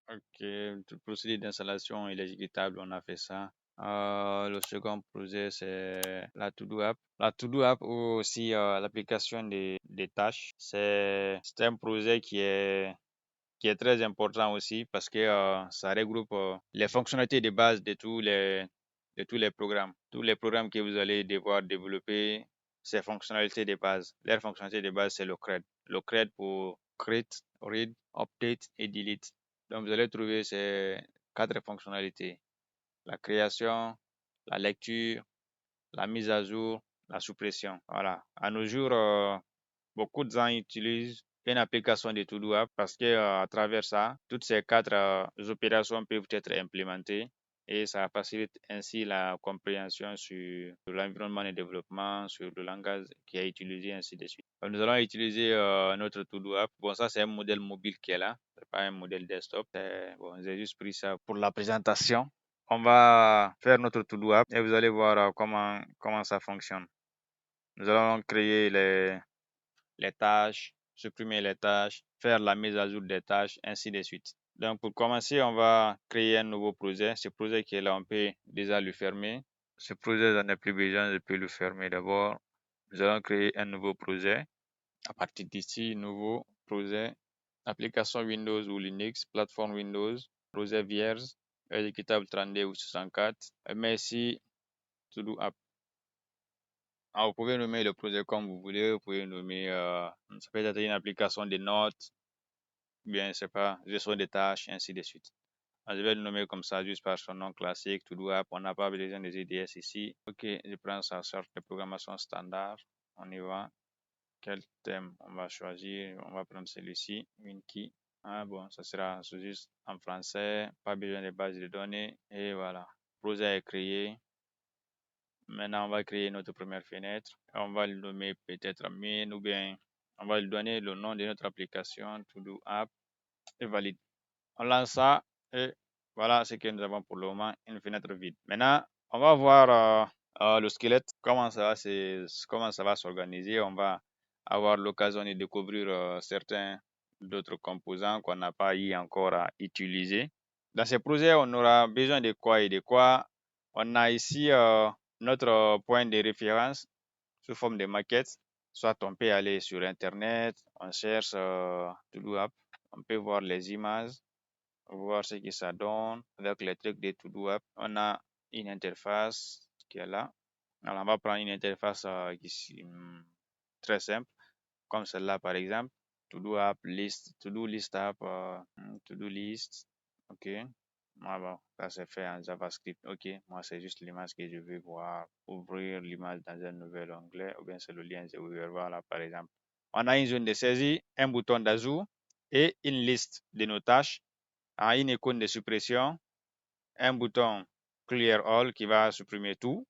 Ok, le procédé d'installation et l'exécutable, on a fait ça. Le second projet, c'est la To-Do App. La To-Do App ou aussi l'application des tâches, c'est un projet qui est très important aussi parce que ça regroupe les fonctionnalités de base de tous les programmes. Tous les programmes que vous allez devoir développer, ces fonctionnalités de base. Leur fonctionnalité de base, c'est le CRUD. Le CRUD pour Create, Read, Update et Delete. Donc, vous allez trouver ces quatre fonctionnalités. La création, la lecture, la mise à jour, la suppression. Voilà. À nos jours, beaucoup de gens utilisent une application de To-Do App parce que à travers ça, toutes ces quatre opérations peuvent être implémentées et ça facilite ainsi la compréhension sur l'environnement de développement, sur le langage qui est utilisé, ainsi de suite. Nous allons utiliser notre To-Do App. Bon, ça, c'est un modèle mobile qui est là, c'est pas un modèle desktop. Bon, j'ai juste pris ça pour la présentation. On va faire notre To-Do App et vous allez voir comment ça fonctionne. Nous allons créer les tâches, supprimer les tâches, faire la mise à jour des tâches, ainsi de suite. Donc, pour commencer, on va créer un nouveau projet. Ce projet qui est là, on peut déjà le fermer. Ce projet, j'en ai plus besoin, je peux le fermer d'abord. Nous allons créer un nouveau projet. À partir d'ici, nouveau projet, application Windows ou Linux, plateforme Windows, projet vierge, exécutable 32 ou 64. Mais ici, To Do App. Ah, vous pouvez nommer le projet comme vous voulez, vous pouvez nommer, ça peut être une application de notes, bien, c'est pas, gestion des tâches, ainsi de suite. Je vais le nommer comme ça, juste par son nom classique, To Do App. On n'a pas besoin des IDS ici. Ok, je prends sa sorte de programmation standard. On y va. Quel thème on va choisir? On va prendre celui-ci, Winky. Ah bon, ça sera juste en français, pas besoin de base de données. Et voilà, le projet est créé. Maintenant, on va créer notre première fenêtre. On va le nommer peut-être main ou bien on va lui donner le nom de notre application, To Do App et valide. On lance ça et voilà ce que nous avons pour le moment, une fenêtre vide. Maintenant, on va voir le squelette, comment ça va s'organiser. On va avoir l'occasion de découvrir certains d'autres composants qu'on n'a pas eu encore à utiliser. Dans ce projet, on aura besoin de quoi et de quoi. On a ici notre point de référence sous forme de maquette. Soit on peut aller sur Internet, on cherche To Do App, on peut voir les images, voir ce que ça donne avec les trucs de To Do App. On a une interface qui est là. Alors, on va prendre une interface très simple, comme celle-là par exemple. To Do App, list, To Do List App, To Do List. OK. Ah bon, ça c'est fait en JavaScript. OK, moi c'est juste l'image que je veux voir. Ouvrir l'image dans un nouvel onglet, ou bien c'est le lien que je veux voir là par exemple. On a une zone de saisie, un bouton d'ajout et une liste de nos tâches, une icône de suppression, un bouton Clear All qui va supprimer tout.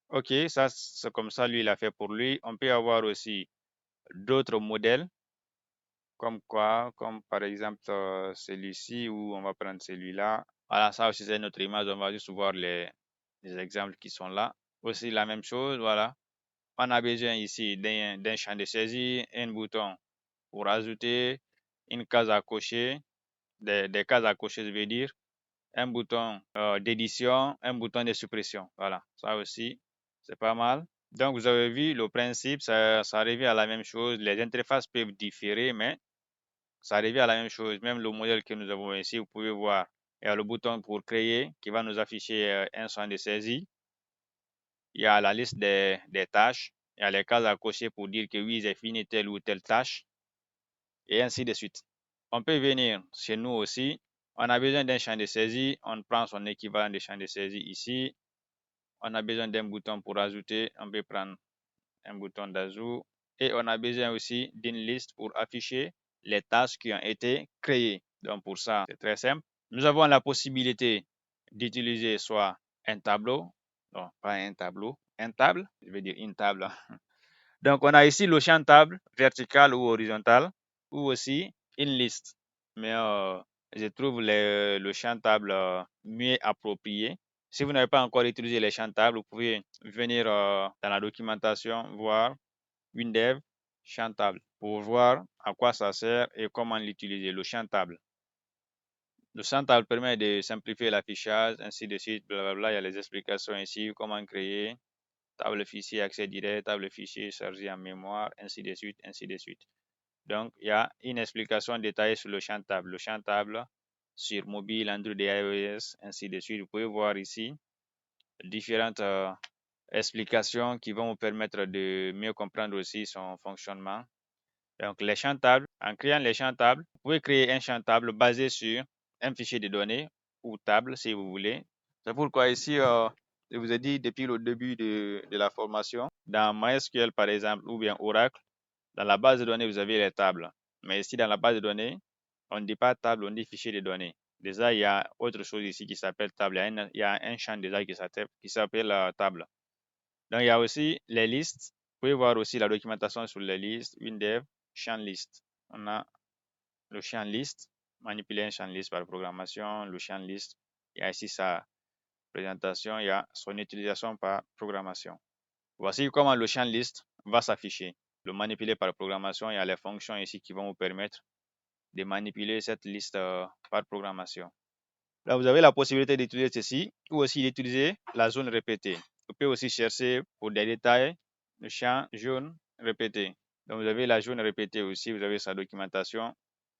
OK, ça c'est comme ça, lui il a fait pour lui. On peut avoir aussi d'autres modèles, comme quoi, comme par exemple celui-ci, ou on va prendre celui-là. Voilà, ça aussi c'est notre image, on va juste voir les exemples qui sont là. Aussi la même chose, voilà. On a besoin ici d'un champ de saisie, un bouton pour ajouter, une case à cocher, des cases à cocher, je veux dire, un bouton d'édition, un bouton de suppression. Voilà, ça aussi, c'est pas mal. Donc, vous avez vu le principe, ça revient à la même chose. Les interfaces peuvent différer, mais ça revient à la même chose. Même le modèle que nous avons ici, vous pouvez voir, il y a le bouton pour créer qui va nous afficher un champ de saisie. Il y a la liste des tâches. Il y a les cases à cocher pour dire que oui, j'ai fini telle ou telle tâche, et ainsi de suite. On peut venir chez nous aussi. On a besoin d'un champ de saisie. On prend son équivalent de champ de saisie ici. On a besoin d'un bouton pour ajouter. On peut prendre un bouton d'ajout. Et on a besoin aussi d'une liste pour afficher les tâches qui ont été créées. Donc pour ça, c'est très simple. Nous avons la possibilité d'utiliser soit un tableau, non pas un tableau, un table, je vais dire une table. Donc on a ici le champ table vertical ou horizontal, ou aussi une liste. Mais je trouve le champ table mieux approprié. Si vous n'avez pas encore utilisé les champs tables, vous pouvez venir dans la documentation, voir WinDev, champ table, pour voir à quoi ça sert et comment l'utiliser, le champ table. Le champ table permet de simplifier l'affichage, ainsi de suite, blablabla. Il y a les explications ici, comment créer, table fichier, accès direct, table fichier chargé en mémoire, ainsi de suite, ainsi de suite. Donc, il y a une explication détaillée sur le champ table. Le champ table sur mobile, Android et iOS, ainsi de suite. Vous pouvez voir ici différentes explications qui vont vous permettre de mieux comprendre aussi son fonctionnement. Donc, les champs tables, en créant les champs tables, vous pouvez créer un champ table basé sur un fichier de données ou table si vous voulez. C'est pourquoi ici, je vous ai dit depuis le début de la formation, dans MySQL par exemple ou bien Oracle, dans la base de données, vous avez les tables. Mais ici, dans la base de données, on ne dit pas table, on dit fichier de données. Déjà, il y a autre chose ici qui s'appelle table. Il y a un champ déjà qui s'appelle table. Donc, il y a aussi les listes. Vous pouvez voir aussi la documentation sur les listes, WinDev, champ list. On a le champ list, manipuler un champ list par programmation, le champ list. Il y a ici sa présentation, il y a son utilisation par programmation. Voici comment le champ list va s'afficher. Le manipuler par programmation, il y a les fonctions ici qui vont vous permettre de manipuler cette liste par programmation. Là, vous avez la possibilité d'utiliser ceci ou aussi d'utiliser la zone répétée. Vous pouvez aussi chercher pour des détails le champ jaune répété. Donc, vous avez la jaune répétée aussi, vous avez sa documentation,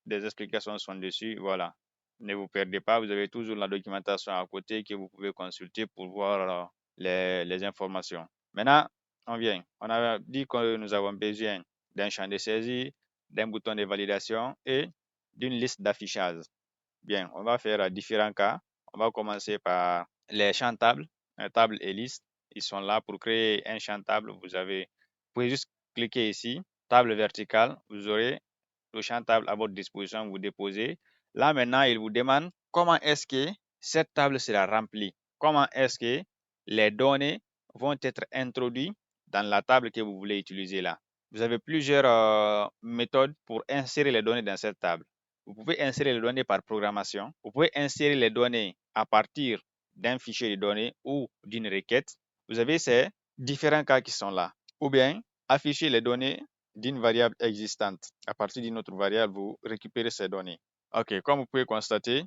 des explications sont dessus, voilà. Ne vous perdez pas, vous avez toujours la documentation à côté que vous pouvez consulter pour voir les informations. Maintenant, on vient. On a dit que nous avons besoin d'un champ de saisie, d'un bouton de validation et d'une liste d'affichage. Bien, on va faire différents cas. On va commencer par les champs tables, table et liste. Ils sont là pour créer un champ table. Vous pouvez juste cliquer ici, table verticale. Vous aurez le champ table à votre disposition. Vous déposez. Là maintenant, il vous demande comment est-ce que cette table sera remplie. Comment est-ce que les données vont être introduites dans la table que vous voulez utiliser là. Vous avez plusieurs méthodes pour insérer les données dans cette table. Vous pouvez insérer les données par programmation. Vous pouvez insérer les données à partir d'un fichier de données ou d'une requête. Vous avez ces différents cas qui sont là. Ou bien afficher les données d'une variable existante. À partir d'une autre variable, vous récupérez ces données. OK, comme vous pouvez constater,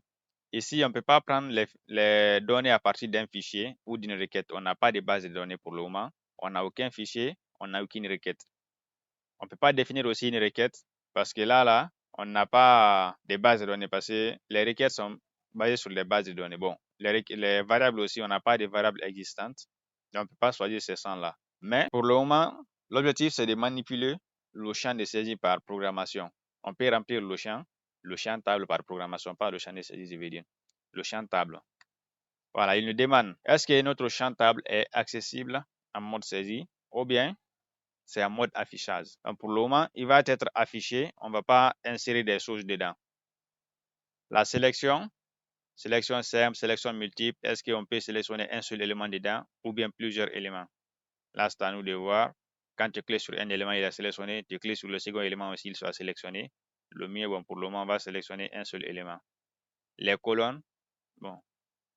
ici, on ne peut pas prendre les données à partir d'un fichier ou d'une requête. On n'a pas de base de données pour le moment. On n'a aucun fichier, on n'a aucune requête. On ne peut pas définir aussi une requête parce que là, on n'a pas de bases de données parce que les requêtes sont basées sur les bases de données. Bon, les variables aussi, on n'a pas de variables existantes. Donc, on ne peut pas choisir ces champs-là. Mais pour le moment, l'objectif, c'est de manipuler le champ de saisie par programmation. On peut remplir le champ table par programmation, pas le champ de saisie, je veux dire. Le champ table. Voilà, il nous demande, est-ce que notre champ table est accessible en mode saisie ou bien c'est en mode affichage. Donc pour le moment, il va être affiché. On ne va pas insérer des choses dedans. La sélection simple, sélection multiple. Est-ce qu'on peut sélectionner un seul élément dedans ou bien plusieurs éléments? Là, c'est à nous de voir. Quand tu cliques sur un élément, il est sélectionné. Tu cliques sur le second élément aussi, il sera sélectionné. Le mien, bon, pour le moment, on va sélectionner un seul élément. Les colonnes, bon,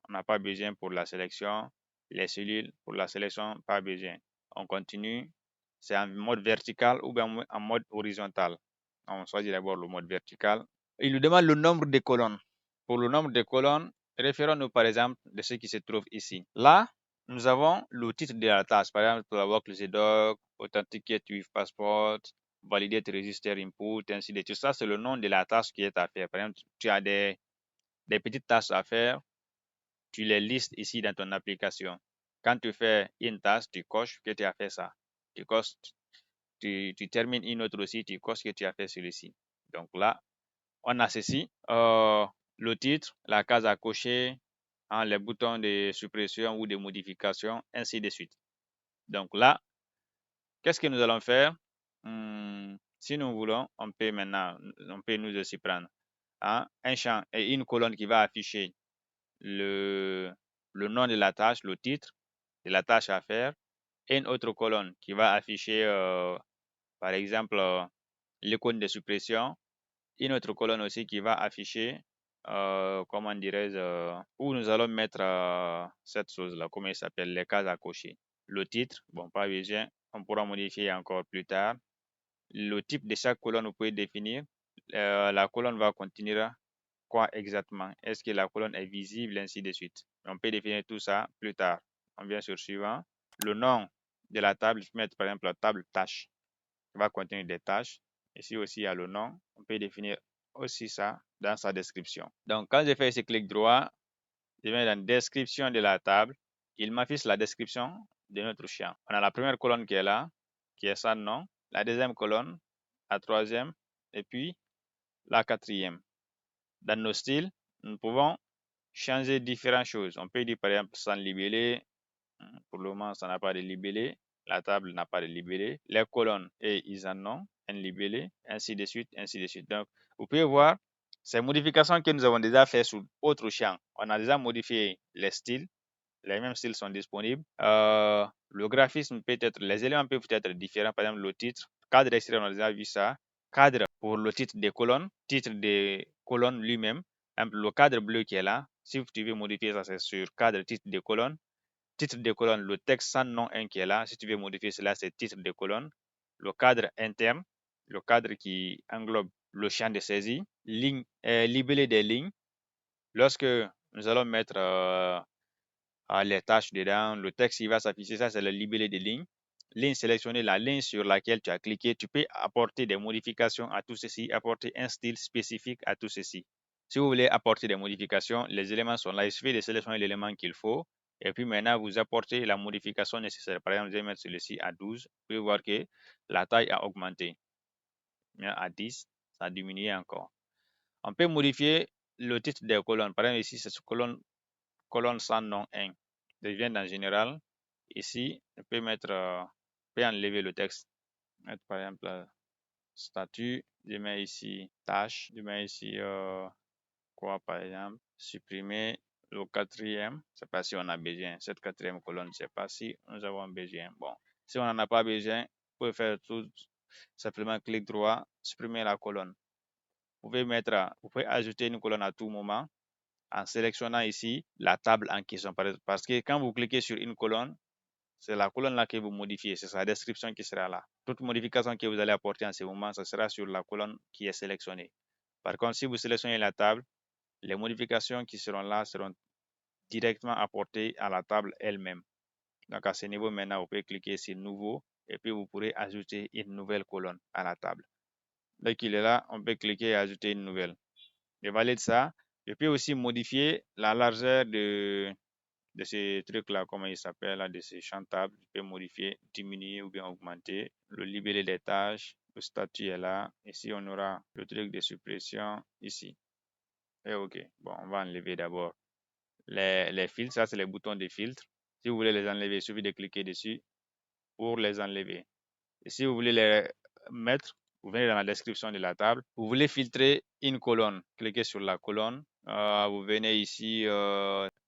on n'a pas besoin pour la sélection. Les cellules, pour la sélection, pas besoin. On continue. C'est en mode vertical ou bien en mode horizontal. On choisit d'abord le mode vertical. Il nous demande le nombre de colonnes. Pour le nombre de colonnes, référons-nous par exemple de ce qui se trouve ici. Là, nous avons le titre de la tâche. Par exemple, pour avoir le doc, authenticate with passport, validate register input, ainsi de suite. Ça, c'est le nom de la tâche qui est à faire. Par exemple, tu as des petites tâches à faire. Tu les listes ici dans ton application. Quand tu fais une tâche, tu coches que tu as fait ça. Tu coches, tu termines une autre aussi, tu coches que tu as fait celui-ci. Donc là, on a ceci, le titre, la case à cocher, les boutons de suppression ou de modification, ainsi de suite. Donc là, qu'est-ce que nous allons faire? Si nous voulons, on peut nous aussi prendre un champ et une colonne qui va afficher le nom de la tâche, le titre de la tâche à faire, et une autre colonne qui va afficher, par exemple, l'icône de suppression, une autre colonne aussi qui va afficher, comment dirais-je, où nous allons mettre cette chose-là, comment il s'appelle, les cases à cocher. Le titre, bon, pas besoin, on pourra modifier encore plus tard. Le type de chaque colonne, vous pouvez définir. La colonne va continuer quoi exactement? Est-ce que la colonne est visible, ainsi de suite. On peut définir tout ça plus tard. On vient sur suivant. Le nom de la table, je peux mettre par exemple la table tâche, qui va contenir des tâches. Ici aussi, il y a le nom. On peut définir aussi ça dans sa description. Donc, quand je fais ce clic droit, je vais dans description de la table. Il m'affiche la description de notre champ. On a la première colonne qui est là, qui est sans nom. La deuxième colonne, la troisième, et puis la quatrième. Dans nos styles, nous pouvons changer différentes choses. On peut dire par exemple sans libellé. Pour le moment, ça n'a pas de libellé. La table n'a pas de libellé. Les colonnes, et ils en ont un libellé, ainsi de suite, ainsi de suite. Donc, vous pouvez voir ces modifications que nous avons déjà fait sur autre champ. On a déjà modifié les styles. Les mêmes styles sont disponibles. Le graphisme peut être, les éléments peuvent être différents. Par exemple, le titre, cadre extrait, on a déjà vu ça. Cadre pour le titre des colonnes, titre des colonnes lui-même. Le cadre bleu qui est là, si tu veux modifier ça, c'est sur cadre, titre des colonnes. Titre des colonnes, le texte sans nom 1 qui est là. Si tu veux modifier cela, c'est titre des colonnes. Le cadre interne, le cadre qui englobe le champ de saisie. Ligne, libellé des lignes. Lorsque nous allons mettre les tâches dedans, le texte il va s'afficher, ça c'est le libellé des lignes. Ligne sélectionnée, la ligne sur laquelle tu as cliqué, tu peux apporter des modifications à tout ceci, apporter un style spécifique à tout ceci. Si vous voulez apporter des modifications, les éléments sont là, il suffit de sélectionner l'élément qu'il faut, et puis maintenant vous apportez la modification nécessaire. Par exemple, je vais mettre celui-ci à 12, vous pouvez voir que la taille a augmenté. À 10, ça a diminué encore. On peut modifier le titre des colonnes. Par exemple, ici, c'est colonne sans nom 1. Je viens dans général. Ici, je peux mettre, je peux enlever le texte. Mettre par exemple statut. Je mets ici tâche. Je mets ici quoi par exemple. Supprimer le quatrième. Je ne sais pas si on a besoin. Cette quatrième colonne, je ne sais pas si nous avons besoin. Bon, si on n'en a pas besoin, vous pouvez faire tout simplement clic droit, supprimer la colonne. Vous pouvez ajouter une colonne à tout moment en sélectionnant ici la table en question. Parce que quand vous cliquez sur une colonne, c'est la colonne là que vous modifiez, c'est sa description qui sera là. Toute modification que vous allez apporter en ce moment, ce sera sur la colonne qui est sélectionnée. Par contre, si vous sélectionnez la table, les modifications qui seront là seront directement apportées à la table elle-même. Donc à ce niveau, maintenant, vous pouvez cliquer sur Nouveau et puis vous pourrez ajouter une nouvelle colonne à la table. Dès qu'il est là, on peut cliquer et ajouter une nouvelle. Je valide ça. Je peux aussi modifier la largeur de ces trucs-là, comment ils s'appellent, de ces champs tables. Je peux modifier, diminuer ou bien augmenter. Le libellé des tâches, le statut est là. Ici, on aura le truc de suppression ici. Et OK, bon, on va enlever d'abord les filtres. Ça, c'est les boutons de filtre. Si vous voulez les enlever, il suffit de cliquer dessus pour les enlever. Et si vous voulez les mettre, vous venez dans la description de la table. Vous voulez filtrer une colonne. Cliquez sur la colonne. Vous venez ici,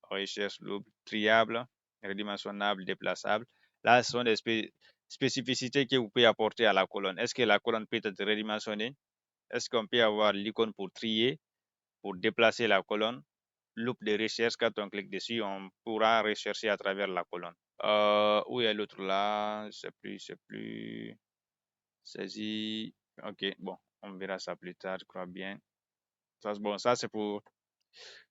recherche loop, triable, redimensionnable, déplaçable. Là, ce sont des spécificités que vous pouvez apporter à la colonne. Est-ce que la colonne peut être redimensionnée? Est-ce qu'on peut avoir l'icône pour trier, pour déplacer la colonne? Loop de recherche, quand on clique dessus, on pourra rechercher à travers la colonne. Où est l'autre là? C'est plus saisie. Ok, bon, on verra ça plus tard, je crois bien. Bon, ça c'est pour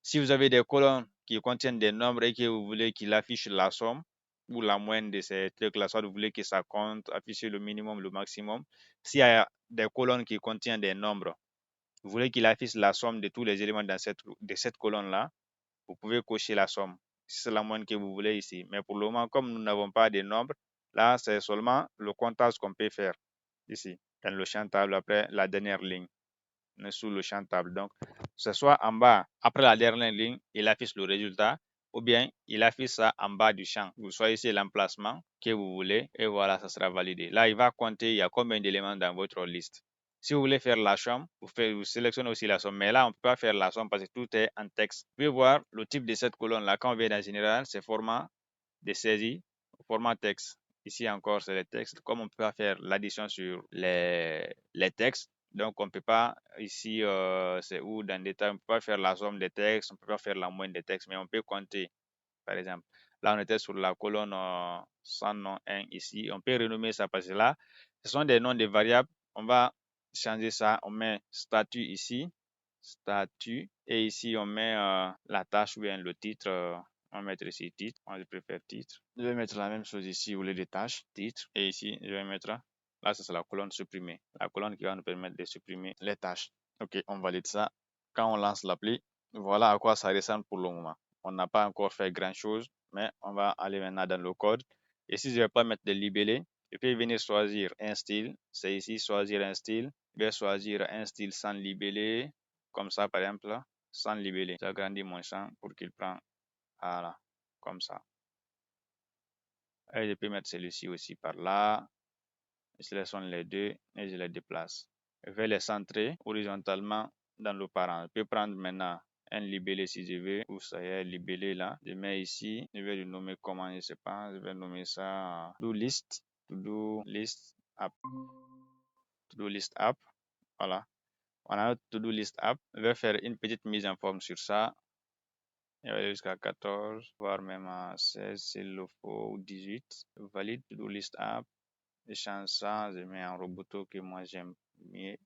si vous avez des colonnes qui contiennent des nombres et que vous voulez qu'il affiche la somme ou la moyenne de ces trucs-là, soit vous voulez que ça compte, afficher le minimum, le maximum. S'il y a des colonnes qui contiennent des nombres, vous voulez qu'il affiche la somme de tous les éléments de cette colonne-là, vous pouvez cocher la somme. Si c'est la moyenne que vous voulez ici. Mais pour le moment, comme nous n'avons pas de nombres, là, c'est seulement le comptage qu'on peut faire ici, dans le champ table, après la dernière ligne, sous le champ table. Donc, ce soit en bas, après la dernière ligne, il affiche le résultat, ou bien il affiche ça en bas du champ. Vous choisissez l'emplacement que vous voulez, et voilà, ça sera validé. Là, il va compter, il y a combien d'éléments dans votre liste. Si vous voulez faire la somme, vous sélectionnez aussi la somme. Mais là, on ne peut pas faire la somme parce que tout est en texte. Vous pouvez voir le type de cette colonne-là. Quand on vient dans général, c'est format de saisie, format texte. Ici encore, c'est le texte. Comme on ne peut pas faire l'addition sur les textes, donc on ne peut pas, ici, c'est où dans le détail, on ne peut pas faire la somme des textes, on ne peut pas faire la moyenne des textes, mais on peut compter, par exemple. Là, on était sur la colonne sans nom 1 ici. On peut renommer ça parce que là, ce sont des noms de variables. On va changer ça. On met statut ici, statut, Et ici, on met la tâche ou bien le titre. On va mettre ici titre. Moi, je préfère titre. Je vais mettre la même chose ici au lieu de tâche, titre. Et ici, je vais mettre, là, ça c'est la colonne supprimée. La colonne qui va nous permettre de supprimer les tâches. OK, on valide ça. Quand on lance l'appli, voilà à quoi ça ressemble pour le moment. On n'a pas encore fait grand chose, mais on va aller maintenant dans le code. Et si je ne vais pas mettre de libellé, je peux venir choisir un style. C'est ici, choisir un style. Je vais choisir un style sans libellé, comme ça par exemple, sans libellé. J'agrandis mon champ pour qu'il prenne, voilà, comme ça. Et je peux mettre celui-ci aussi par là. Je sélectionne les deux et je les déplace. Je vais les centrer horizontalement dans le parent. Je peux prendre maintenant un libellé si je veux, où ça y est, libellé là. Je mets ici, je vais le nommer comment, je ne sais pas, je vais nommer ça to-do list, to-do list app, to-do list app, voilà. On a notre to-do list app. Je vais faire une petite mise en forme sur ça. Je vais aller jusqu'à 14, voire même à 16 s'il le faut, ou 18. Je valide to-do list app. Je change ça, je mets un roboto que moi j'aime mieux.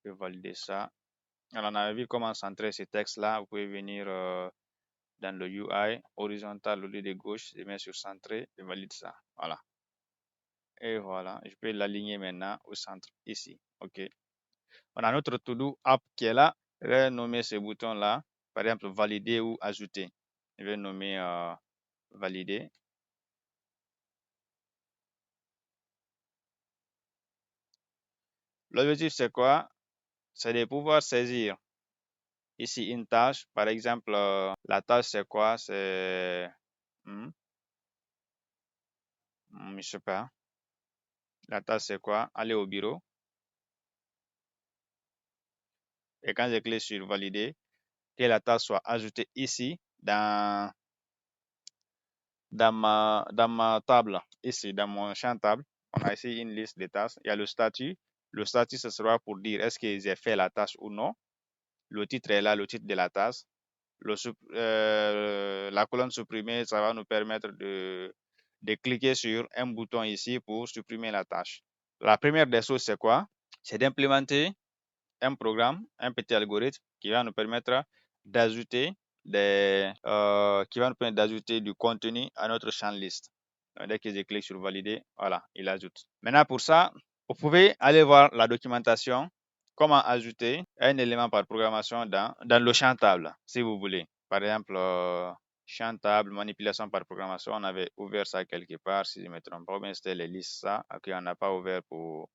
Je vais valider ça. Alors, on avait vu comment centrer ce texte-là. Vous pouvez venir dans le UI, horizontal au lieu de gauche, je mets sur centrer, je valide ça. Voilà. Et voilà, je peux l'aligner maintenant au centre, ici. OK. On a notre to-do app qui est là. Je vais nommer ce bouton-là, par exemple, valider ou ajouter. Je vais nommer valider. L'objectif, c'est quoi? C'est de pouvoir saisir ici une tâche. Par exemple, la tâche, c'est quoi? C'est, je sais pas. La tâche, c'est quoi? Aller au bureau. Et quand je clique sur valider, que la tâche soit ajoutée ici dans ma table, ici dans mon champ table. On a ici une liste de tâches. Il y a le statut. Le statut, ce sera pour dire est-ce que j'ai fait la tâche ou non. Le titre est là, le titre de la tâche. La colonne supprimée, ça va nous permettre de cliquer sur un bouton ici pour supprimer la tâche. La première des choses, c'est quoi? C'est d'implémenter un programme, un petit algorithme qui va nous permettre d'ajouter du contenu à notre champ liste. Donc, dès que je clique sur valider, voilà, il ajoute. Maintenant, pour ça, vous pouvez aller voir la documentation, comment ajouter un élément par programmation dans le champ table, si vous voulez. Par exemple, champ table, manipulation par programmation, on avait ouvert ça quelque part, si je ne me trompe pas, bien c'était les listes, ça. Ok, on n'a pas ouvert pour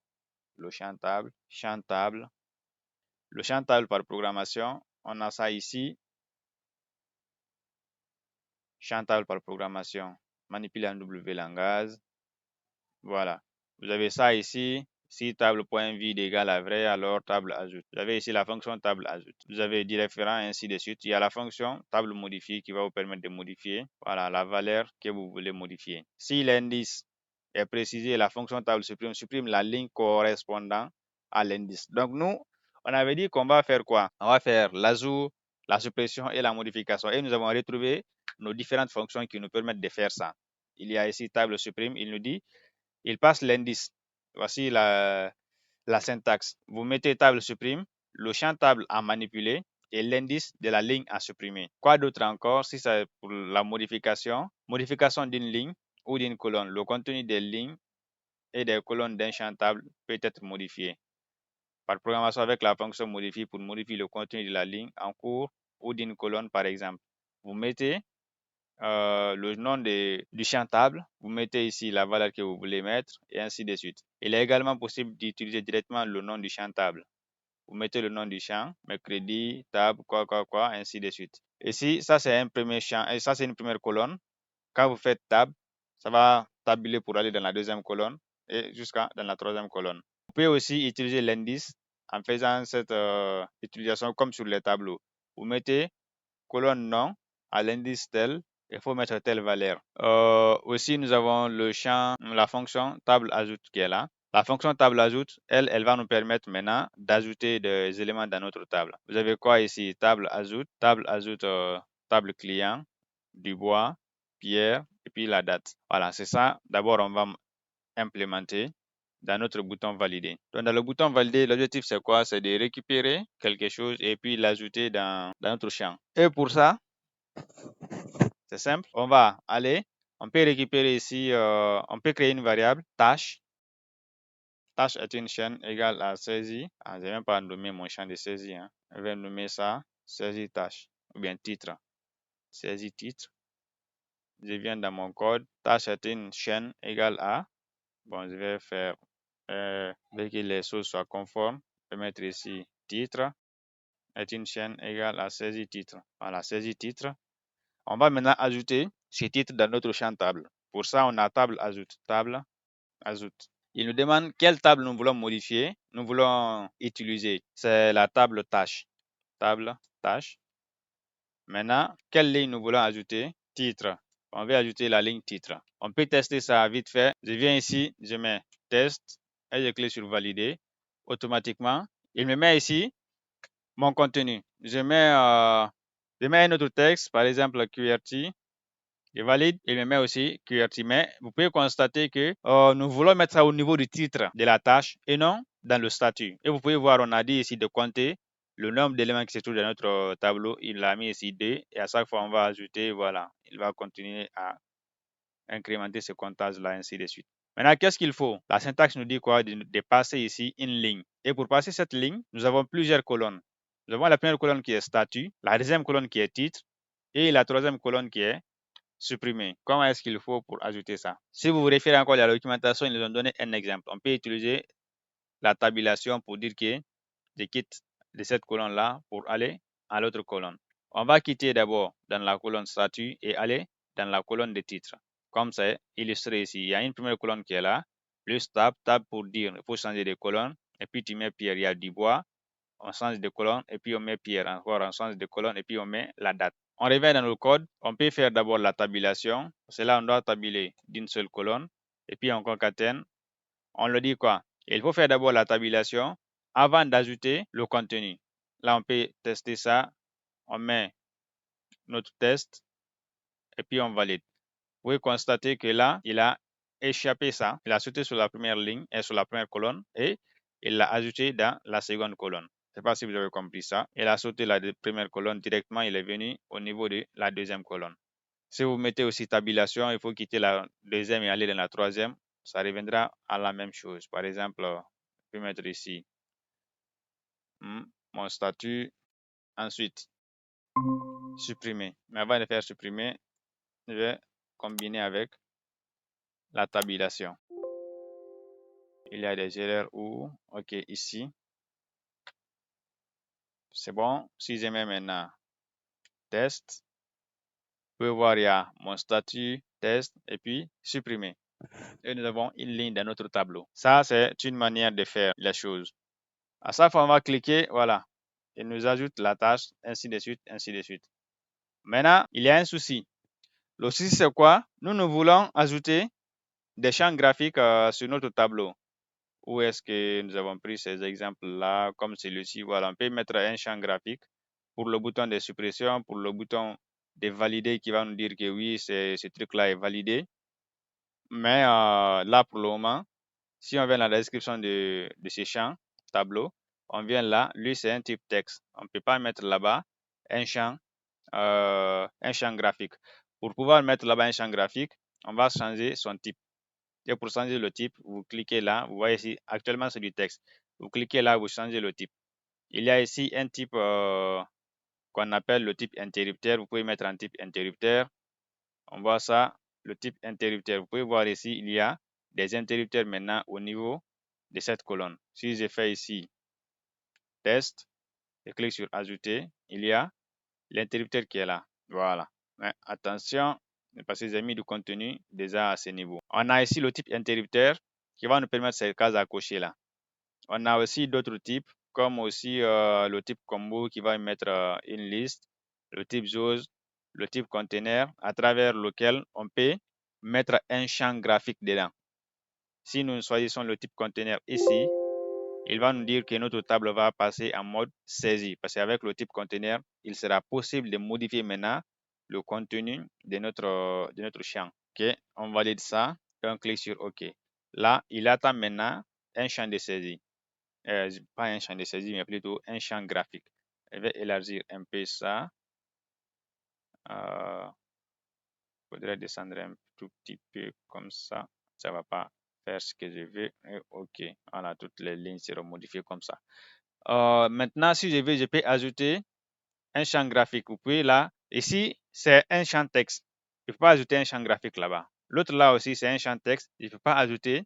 le champ table. Champ table. Le champ table par programmation, on a ça ici. Champ table par programmation, manipuler en W langage. Voilà. Vous avez ça ici. Si table.vide égale à vrai, alors table ajoute. Vous avez ici la fonction table ajoute. Vous avez des référents, ainsi de suite. Il y a la fonction table modifier qui va vous permettre de modifier, voilà, la valeur que vous voulez modifier. Si l'indice est précisé, la fonction table supprime la ligne correspondant à l'indice. Donc nous, on avait dit qu'on va faire quoi? On va faire l'ajout, la suppression et la modification. Et nous avons retrouvé nos différentes fonctions qui nous permettent de faire ça. Il y a ici table supprime, il nous dit il passe l'indice. Voici la syntaxe. Vous mettez table supprime, le champ table à manipuler et l'indice de la ligne à supprimer. Quoi d'autre encore? Si c'est pour la modification d'une ligne ou d'une colonne, le contenu des lignes et des colonnes d'un champ table peut être modifié. Par programmation avec la fonction modifie pour modifier le contenu de la ligne en cours ou d'une colonne par exemple. Vous mettez le nom du champ table, vous mettez ici la valeur que vous voulez mettre et ainsi de suite. Il est également possible d'utiliser directement le nom du champ table. Vous mettez le nom du champ, mercredi, table, quoi, ainsi de suite. Ici, ça c'est un premier champ, et ça c'est une première colonne. Quand vous faites tab, ça va tabuler pour aller dans la deuxième colonne et jusqu'à dans la troisième colonne. Vous pouvez aussi utiliser l'indice en faisant cette utilisation comme sur les tableaux. Vous mettez colonne nom à l'indice tel, il faut mettre telle valeur. Aussi, nous avons le champ, la fonction table ajoute qui est là. La fonction table ajoute, elle va nous permettre maintenant d'ajouter des éléments dans notre table. Vous avez quoi ici? Table ajoute, table client, Dubois, Pierre, et puis la date. Voilà, c'est ça. D'abord, on va implémenter. dans notre bouton valider. Donc, dans le bouton valider, l'objectif c'est quoi? C'est de récupérer quelque chose et puis l'ajouter dans notre champ. Et pour ça, c'est simple. On va aller, on peut récupérer ici, on peut créer une variable tâche. Tâche est une chaîne égale à saisie. Je ne vais même pas nommer mon champ de saisie. Je vais nommer ça saisie tâche ou bien titre. Saisie titre. Je viens dans mon code. Tâche est une chaîne égale à. Bon, je vais faire, dès que les choses soient conformes, je vais mettre ici titre est une chaîne égale à saisie titre. Voilà, saisie titre. On va maintenant ajouter ce titre dans notre champ table. Pour ça, on a table ajoute. Table ajoute. Il nous demande quelle table nous voulons modifier. Nous voulons utiliser. C'est la table tâche. Table tâche. Maintenant, quelle ligne nous voulons ajouter? Titre. On va ajouter la ligne titre. On peut tester ça vite fait. Je viens ici, je mets test et je clique sur valider. Automatiquement, il me met ici mon contenu. Je mets un autre texte, par exemple QWERTY. Je valide, il me met aussi QWERTY. Mais vous pouvez constater que nous voulons mettre ça au niveau du titre de la tâche et non dans le statut. Et vous pouvez voir, on a dit ici de compter le nombre d'éléments qui se trouvent dans notre tableau. Il l'a mis ici 2 et à chaque fois on va ajouter, voilà, il va continuer à incrémenter ce comptage-là, ainsi de suite. Maintenant, qu'est-ce qu'il faut? La syntaxe nous dit quoi? De passer ici une ligne. Et pour passer cette ligne, nous avons plusieurs colonnes. Nous avons la première colonne qui est statut, la deuxième colonne qui est titre et la troisième colonne qui est supprimée. Comment est-ce qu'il faut pour ajouter ça? Si vous vous référez encore à la documentation, ils nous ont donné un exemple. On peut utiliser la tabulation pour dire que je quitte de cette colonne-là pour aller à l'autre colonne. On va quitter d'abord dans la colonne statut et aller dans la colonne de titre. Comme c'est illustré ici, il y a une première colonne qui est là, plus tab, tab pour dire il faut changer de colonne, et puis tu mets Pierre, il y a du bois, on change de colonne, et puis on met Pierre, encore on change de colonne, et puis on met la date. On revient dans le code, on peut faire d'abord la tabulation, c'est là on doit tabuler d'une seule colonne, et puis on concatène, on le dit quoi? Il faut faire d'abord la tabulation avant d'ajouter le contenu. Là, on peut tester ça. On met notre test et puis on valide. Vous pouvez constater que là, il a échappé ça. Il a sauté sur la première ligne et sur la première colonne et il l'a ajouté dans la seconde colonne. Je ne sais pas si vous avez compris ça. Il a sauté la première colonne directement. Il est venu au niveau de la deuxième colonne. Si vous mettez aussi tabulation, il faut quitter la deuxième et aller dans la troisième. Ça reviendra à la même chose. Par exemple, je peux mettre ici mon statut. Ensuite, supprimer. Mais avant de faire supprimer, je vais combiner avec la tabulation. Il y a des erreurs où, ok, ici, c'est bon. Si je mets maintenant test, vous pouvez voir, il y a mon statut, test, et puis supprimer. Et nous avons une ligne dans notre tableau. Ça, c'est une manière de faire les choses. À chaque fois, on va cliquer, voilà. Il nous ajoute la tâche, ainsi de suite, ainsi de suite. Maintenant, il y a un souci. Le souci, c'est quoi? Nous voulons ajouter des champs graphiques sur notre tableau. Où est-ce que nous avons pris ces exemples-là, comme celui-ci? Voilà, on peut mettre un champ graphique pour le bouton de suppression, pour le bouton de valider qui va nous dire que oui, ce truc-là est validé. Mais là, pour le moment, si on vient dans la description de ce champ tableau, on vient là, lui, c'est un type texte. On ne peut pas mettre là-bas un champ graphique. Pour pouvoir mettre là-bas un champ graphique, on va changer son type. Et pour changer le type, vous cliquez là, vous voyez ici, actuellement c'est du texte. Vous cliquez là, vous changez le type. Il y a ici un type qu'on appelle le type interrupteur. Vous pouvez mettre un type interrupteur. On voit ça, le type interrupteur. Vous pouvez voir ici, il y a des interrupteurs maintenant au niveau de cette colonne. Si je fais ici test, je clique sur ajouter, il y a l'interrupteur qui est là. Voilà. Mais attention, parce que j'ai mis du contenu déjà à ce niveau. On a ici le type interrupteur qui va nous permettre cette case à cocher là. On a aussi d'autres types, comme aussi le type combo qui va mettre une liste, le type JAWS, le type container, à travers lequel on peut mettre un champ graphique dedans. Si nous choisissons le type container ici, il va nous dire que notre table va passer en mode saisie. Parce qu'avec le type container, il sera possible de modifier maintenant le contenu de notre champ. Ok, on valide ça et on clique sur OK. Là, il attend maintenant un champ de saisie. Pas un champ de saisie, mais plutôt un champ graphique. Je vais élargir un peu ça. Faudrait descendre un tout petit peu comme ça. Ça va pas faire ce que je veux. Et OK. Voilà, toutes les lignes seront modifiées comme ça. Maintenant, si je veux, je peux ajouter un champ graphique. Vous pouvez là, ici, c'est un champ texte. Il ne faut pas ajouter un champ graphique là-bas. L'autre là aussi, c'est un champ texte. Il ne faut pas ajouter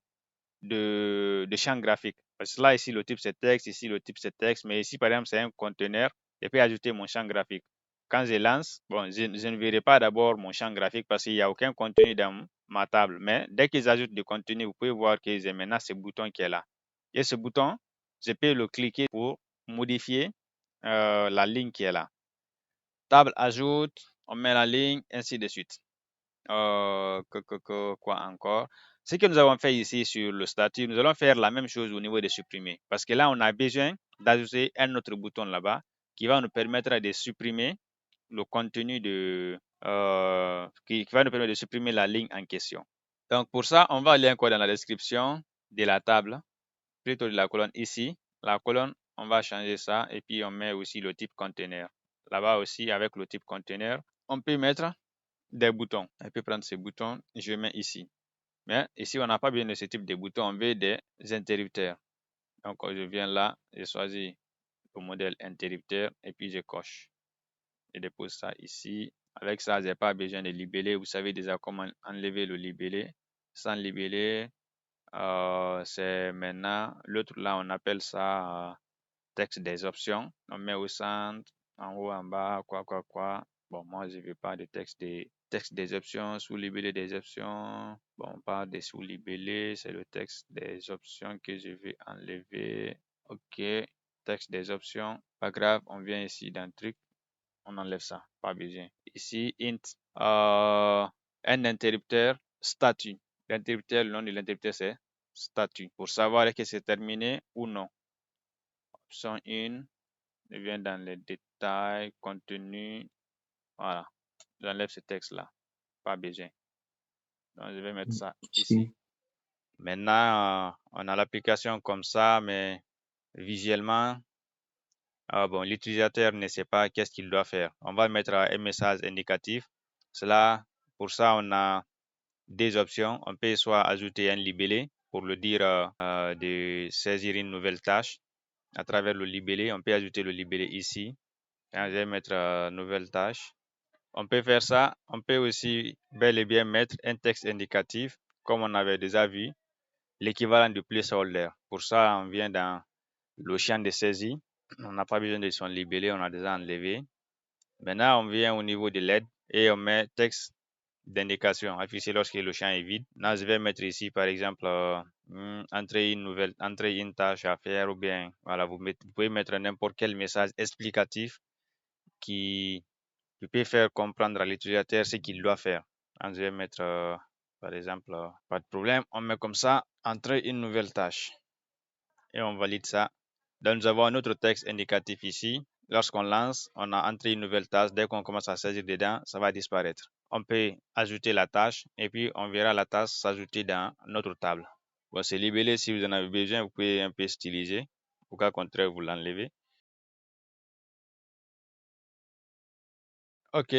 de champ graphique. Parce que là, ici, le type c'est texte, ici, le type c'est texte. Mais ici, par exemple, c'est un conteneur. Je peux ajouter mon champ graphique. Quand je lance, bon, je ne verrai pas d'abord mon champ graphique parce qu'il n'y a aucun contenu dans ma table. Mais dès qu'ils ajoutent du contenu, vous pouvez voir que j'ai maintenant ce bouton qui est là. Et ce bouton, je peux le cliquer pour modifier la ligne qui est là. Table ajoute, on met la ligne, ainsi de suite. Quoi encore? Ce que nous avons fait ici sur le statut, nous allons faire la même chose au niveau de supprimer. Parce que là, on a besoin d'ajouter un autre bouton là-bas qui va nous permettre de supprimer le contenu qui va nous permettre de supprimer la ligne en question. Donc, pour ça, on va aller encore dans la description de la table, plutôt de la colonne ici. La colonne, on va changer ça et puis on met aussi le type conteneur. Là-bas aussi, avec le type conteneur, on peut mettre des boutons. Je peux prendre ces boutons, je mets ici. Mais ici, on n'a pas besoin de ce type de boutons, on veut des interrupteurs. Donc, je viens là, je choisis le modèle interrupteur et puis je coche. Je dépose ça ici. Avec ça, je n'ai pas besoin de libeller. Vous savez déjà comment enlever le libellé. Sans libellé, c'est maintenant, l'autre là, on appelle ça texte des options. On met au centre, en haut, en bas, quoi. Bon, moi, je ne veux pas de texte des options, sous-libellé des options. Bon, on parle des sous-libellés, c'est le texte des options que je vais enlever. OK, texte des options. Pas grave, on vient ici dans truc, on enlève ça, pas besoin. Ici, int, un interrupteur statut. L'interrupteur, le nom de l'interrupteur, c'est statut. Pour savoir que c'est terminé ou non. Option 1, je viens dans les détails, contenu. Voilà, j'enlève ce texte-là. Pas besoin. Donc, je vais mettre ça ici. Maintenant, on a l'application comme ça, mais visuellement, bon, l'utilisateur ne sait pas qu'est-ce qu'il doit faire. On va mettre un message indicatif. Pour ça, on a deux options. On peut soit ajouter un libellé pour le dire de saisir une nouvelle tâche à travers le libellé. On peut ajouter le libellé ici. Je vais mettre nouvelle tâche. On peut faire ça. On peut aussi bel et bien mettre un texte indicatif, comme on avait déjà vu, l'équivalent du placeholder. Pour ça, on vient dans le champ de saisie. On n'a pas besoin de son libellé, on a déjà enlevé. Maintenant, on vient au niveau de l'aide et on met texte d'indication affiché lorsque le champ est vide. Là, je vais mettre ici, par exemple, entrer une tâche à faire ou bien, voilà, vous pouvez mettre n'importe quel message explicatif qui peut faire comprendre à l'utilisateur ce qu'il doit faire. Donc, je vais mettre, par exemple, pas de problème, on met comme ça, entrer une nouvelle tâche et on valide ça. Donc, nous avons un autre texte indicatif ici. Lorsqu'on lance, on a entré une nouvelle tâche. Dès qu'on commence à saisir dedans, ça va disparaître. On peut ajouter la tâche et puis on verra la tâche s'ajouter dans notre table. Bon, c'est libellé. Si vous en avez besoin, vous pouvez un peu styliser. Au cas contraire, vous l'enlevez. OK.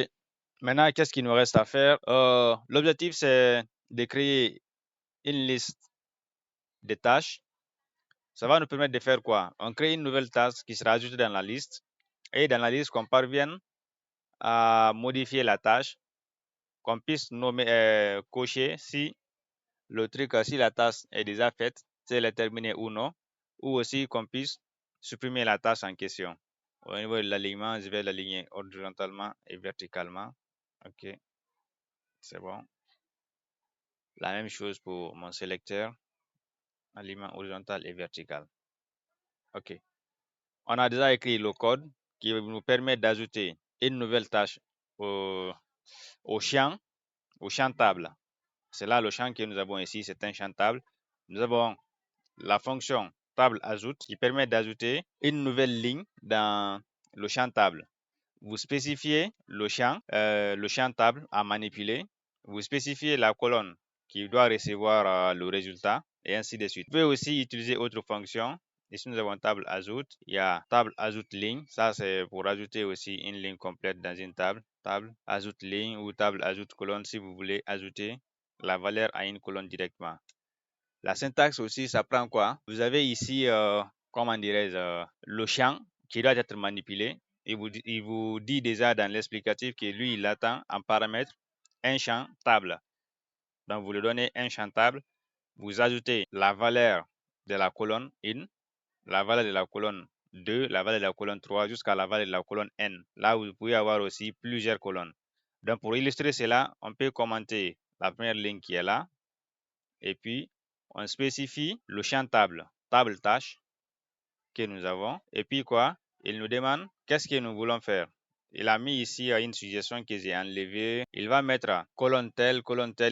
Maintenant, qu'est-ce qu'il nous reste à faire? L'objectif, c'est de créer une liste de tâches. Ça va nous permettre de faire quoi? On crée une nouvelle tâche qui sera ajoutée dans la liste. Et dans la liste, qu'on parvienne à modifier la tâche, qu'on puisse cocher si si la tâche est déjà faite, si elle est terminée ou non, ou aussi qu'on puisse supprimer la tâche en question. Au niveau de l'alignement, je vais l'aligner horizontalement et verticalement. OK, c'est bon. La même chose pour mon sélecteur, alignement horizontal et vertical. OK. On a déjà écrit le code qui nous permet d'ajouter une nouvelle tâche au champ table. C'est là le champ que nous avons ici, c'est un champ table. Nous avons la fonction table ajoute qui permet d'ajouter une nouvelle ligne dans le champ table. Vous spécifiez le champ table à manipuler. Vous spécifiez la colonne qui doit recevoir le résultat. et ainsi de suite. Vous pouvez aussi utiliser autre fonction. Ici, nous avons table ajoute. Il y a table ajoute ligne. Ça, c'est pour ajouter aussi une ligne complète dans une table. Table ajoute ligne ou table ajoute colonne si vous voulez ajouter la valeur à une colonne directement. La syntaxe aussi, ça prend quoi? Vous avez ici, comment dirais-je, le champ qui doit être manipulé. Il vous dit déjà dans l'explicatif que lui, il attend en paramètre un champ table. Donc, vous lui donnez un champ table, vous ajoutez la valeur de la colonne 1, la valeur de la colonne 2, la valeur de la colonne 3, jusqu'à la valeur de la colonne n. Là, vous pouvez avoir aussi plusieurs colonnes. Donc, pour illustrer cela, on peut commenter la première ligne qui est là, et puis on spécifie le champ table, table tâche que nous avons, et puis quoi? Il nous demande qu'est-ce que nous voulons faire. Il a mis ici une suggestion que j'ai enlevée. Il va mettre colonne telle,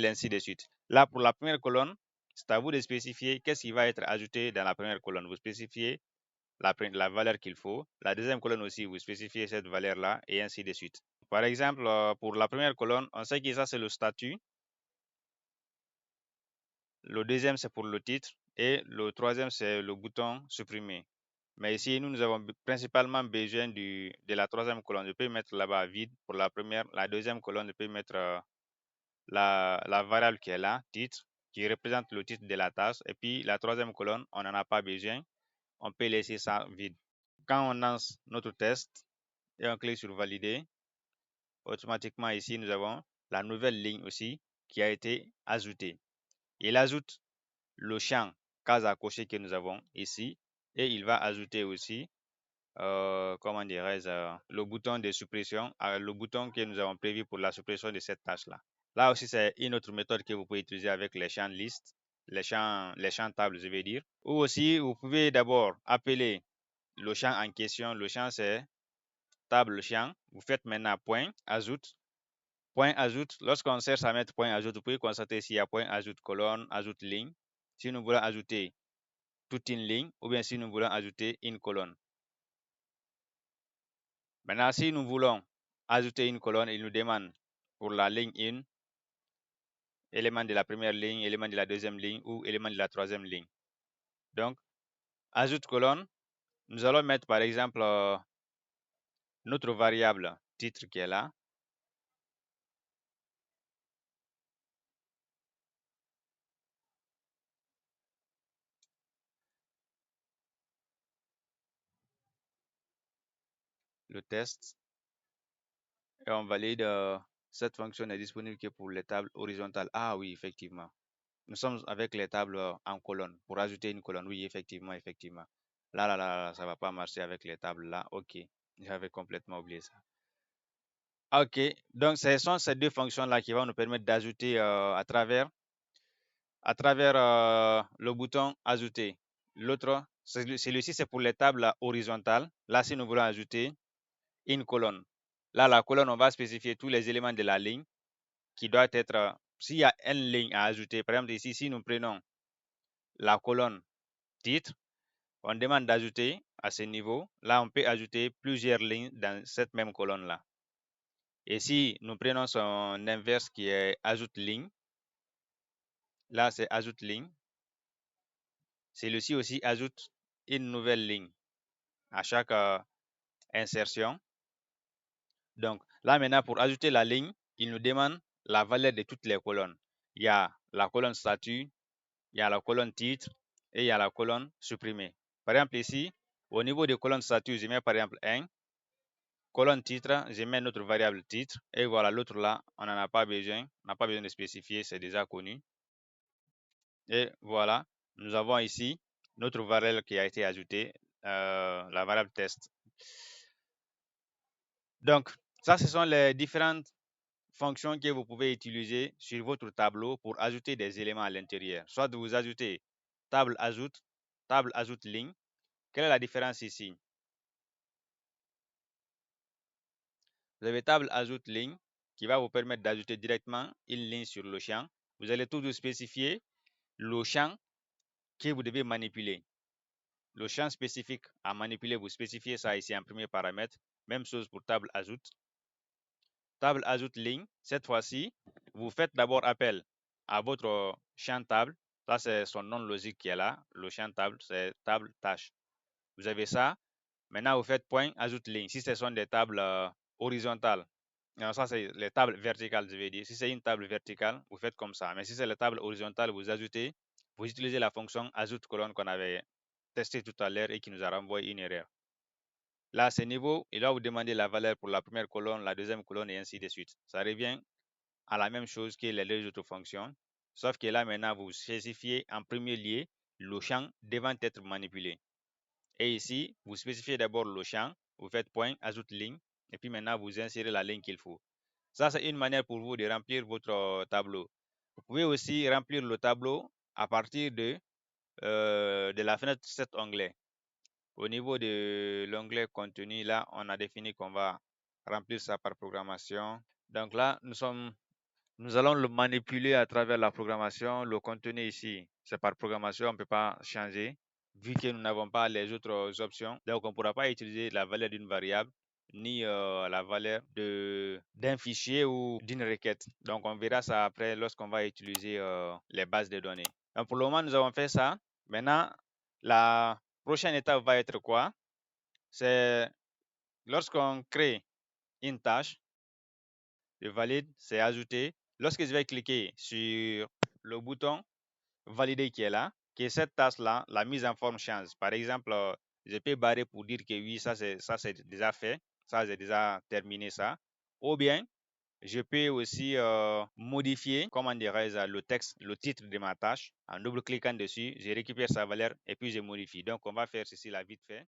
ainsi de suite. Là, pour la première colonne, c'est à vous de spécifier qu'est-ce qui va être ajouté dans la première colonne. Vous spécifiez la valeur qu'il faut. La deuxième colonne aussi, vous spécifiez cette valeur-là, et ainsi de suite. Par exemple, pour la première colonne, on sait que ça, c'est le statut. Le deuxième, c'est pour le titre. Et le troisième, c'est le bouton supprimer. Mais ici, nous avons principalement besoin de la troisième colonne. Je peux mettre là-bas vide pour la première. La deuxième colonne, je peux mettre la variable qui est là, titre, qui représente le titre de la tâche. Et puis la troisième colonne, on n'en a pas besoin. On peut laisser ça vide. Quand on lance notre test et on clique sur valider, automatiquement ici, nous avons la nouvelle ligne aussi qui a été ajoutée. Il ajoute le champ case à cocher que nous avons ici et il va ajouter aussi comment dirais-je, le bouton de suppression, le bouton que nous avons prévu pour la suppression de cette tâche-là. Là aussi, c'est une autre méthode que vous pouvez utiliser avec les champs liste, les champs tables, je vais dire. Ou aussi, vous pouvez d'abord appeler le champ en question. Le champ, c'est table champ. Vous faites maintenant point, ajoute. Point ajoute, lorsqu'on cherche à mettre point ajoute, vous pouvez constater s'il y a point ajoute colonne, ajoute ligne. Si nous voulons ajouter toute une ligne ou bien si nous voulons ajouter une colonne. Maintenant, si nous voulons ajouter une colonne, il nous demande pour la ligne 1, élément de la première ligne, élément de la deuxième ligne ou élément de la troisième ligne. Donc, ajoute colonne, nous allons mettre par exemple notre variable titre qui est là. Le test. Et on valide cette fonction n'est disponible que pour les tables horizontales. Ah oui, effectivement. Nous sommes avec les tables en colonne. Pour ajouter une colonne, oui, effectivement, effectivement. Là, ça va pas marcher avec les tables là. Ok, j'avais complètement oublié ça. Ok, donc ce sont ces deux fonctions-là qui vont nous permettre d'ajouter à travers le bouton ajouter. L'autre, celui-ci, c'est pour les tables horizontales. Là, si nous voulons ajouter une colonne. Là, la colonne, on va spécifier tous les éléments de la ligne qui doit être, s'il y a une ligne à ajouter, par exemple ici, si nous prenons la colonne titre, on demande d'ajouter à ce niveau. Là, on peut ajouter plusieurs lignes dans cette même colonne-là. Et si nous prenons son inverse qui est ajoute ligne, là, c'est ajoute ligne. Celui-ci aussi ajoute une nouvelle ligne à chaque insertion. Donc, là maintenant, pour ajouter la ligne, il nous demande la valeur de toutes les colonnes. Il y a la colonne statut, il y a la colonne titre et il y a la colonne supprimée. Par exemple, ici, au niveau de colonne statut, je mets par exemple 1. Colonne titre, je mets notre variable titre. Et voilà, l'autre là, on n'en a pas besoin. On n'a pas besoin de spécifier, c'est déjà connu. Et voilà, nous avons ici notre variable qui a été ajoutée, la variable test. Donc, ça, ce sont les différentes fonctions que vous pouvez utiliser sur votre tableau pour ajouter des éléments à l'intérieur. Soit vous ajoutez table ajoute ligne. Quelle est la différence ici? Vous avez table ajoute ligne qui va vous permettre d'ajouter directement une ligne sur le champ. Vous allez toujours spécifier le champ que vous devez manipuler. Le champ spécifique à manipuler, vous spécifiez ça ici en premier paramètre. Même chose pour table ajoute. Table ajoute ligne, cette fois-ci, vous faites d'abord appel à votre champ table Ça, c'est son nom logique qui est là. Le champ table, c'est table tâche. Vous avez ça. Maintenant, vous faites point, ajoute ligne. Si ce sont des tables horizontales, non, ça, c'est les tables verticales, je vais dire. Si c'est une table verticale, vous faites comme ça. Mais si c'est la table horizontale, vous ajoutez, vous utilisez la fonction ajoute colonne qu'on avait testé tout à l'heure et qui nous a renvoyé une erreur. Là, à ce niveau, il va vous demander la valeur pour la première colonne, la deuxième colonne et ainsi de suite. Ça revient à la même chose que les deux autres fonctions. Sauf que là, maintenant, vous spécifiez en premier lieu le champ devant être manipulé. Et ici, vous spécifiez d'abord le champ, vous faites point, ajoute ligne, et puis maintenant, vous insérez la ligne qu'il faut. Ça, c'est une manière pour vous de remplir votre tableau. Vous pouvez aussi remplir le tableau à partir de la fenêtre cet onglet. Au niveau de l'onglet contenu, là, on a défini qu'on va remplir ça par programmation. Donc là, nous allons le manipuler à travers la programmation. Le contenu ici, c'est par programmation, on ne peut pas changer vu que nous n'avons pas les autres options. Donc, on ne pourra pas utiliser la valeur d'une variable ni la valeur d'un fichier ou d'une requête. Donc, on verra ça après lorsqu'on va utiliser les bases de données. Donc, pour le moment, nous avons fait ça. Maintenant, la prochaine étape va être quoi? C'est lorsqu'on crée une tâche, je valide, c'est ajouté. Lorsque je vais cliquer sur le bouton valider qui est là, que cette tâche-là, la mise en forme change. Par exemple, je peux barrer pour dire que oui, ça c'est déjà fait, ça j'ai déjà terminé ça. Ou bien, je peux aussi modifier, comment dirais-je, le texte, le titre de ma tâche. En double-cliquant dessus, je récupère sa valeur et puis je modifie. Donc, on va faire ceci là vite fait.